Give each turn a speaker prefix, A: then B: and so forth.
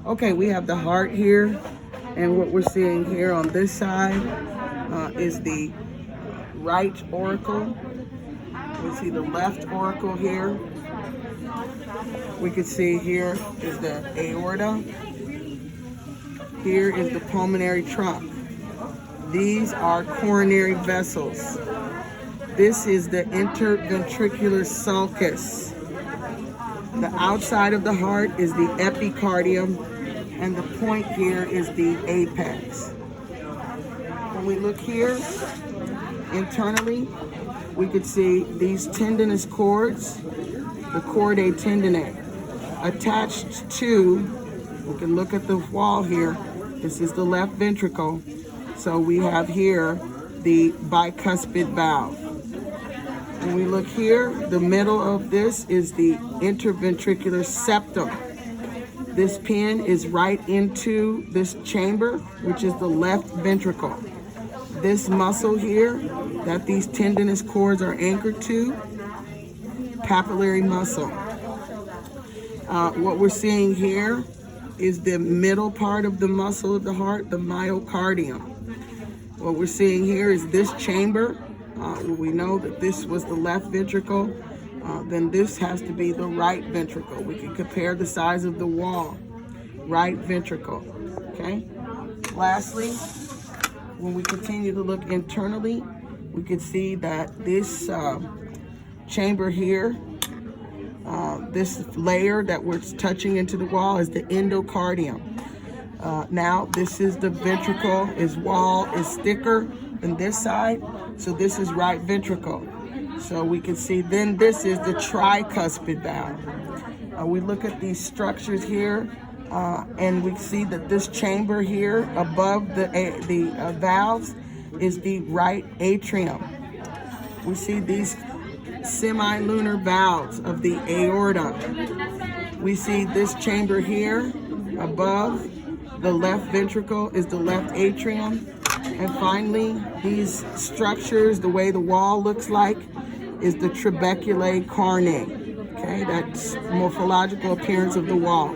A: Okay, we have the heart here, and what we're seeing here on this side is the right auricle. We see the left auricle here. We can see here is the aorta. Here is the pulmonary trunk. These are coronary vessels. This is the interventricular sulcus. The outside of the heart is the epicardium, and the point here is the apex. When we look here internally, we could see these tendinous cords, the chordae tendineae, attached to, we can look at the wall here, this is the left ventricle. So we have here the bicuspid valve. When we look here, the middle of this is the interventricular septum. This pin is right into this chamber, which is the left ventricle. This muscle here that these tendinous cords are anchored to, papillary muscle. What we're seeing here is the middle part of the muscle of the heart, the myocardium. What we're seeing here is this chamber. We know that this was the left ventricle. Then this has to be the right ventricle. We can compare the size of the wall. Right ventricle, okay? Lastly, when we continue to look internally, we can see that this chamber here, this layer that we're touching into the wall is the endocardium. Now, this is the ventricle, its wall is thicker than this side, so this is right ventricle. So we can see then this is the tricuspid valve. We look at these structures here, and we see that this chamber here above the valves is the right atrium. We see these semilunar valves of the aorta. We see this chamber here above the left ventricle is the left atrium. And finally, these structures, the way the wall looks like, is the trabeculae carnae. Okay, that's morphological appearance of the wall.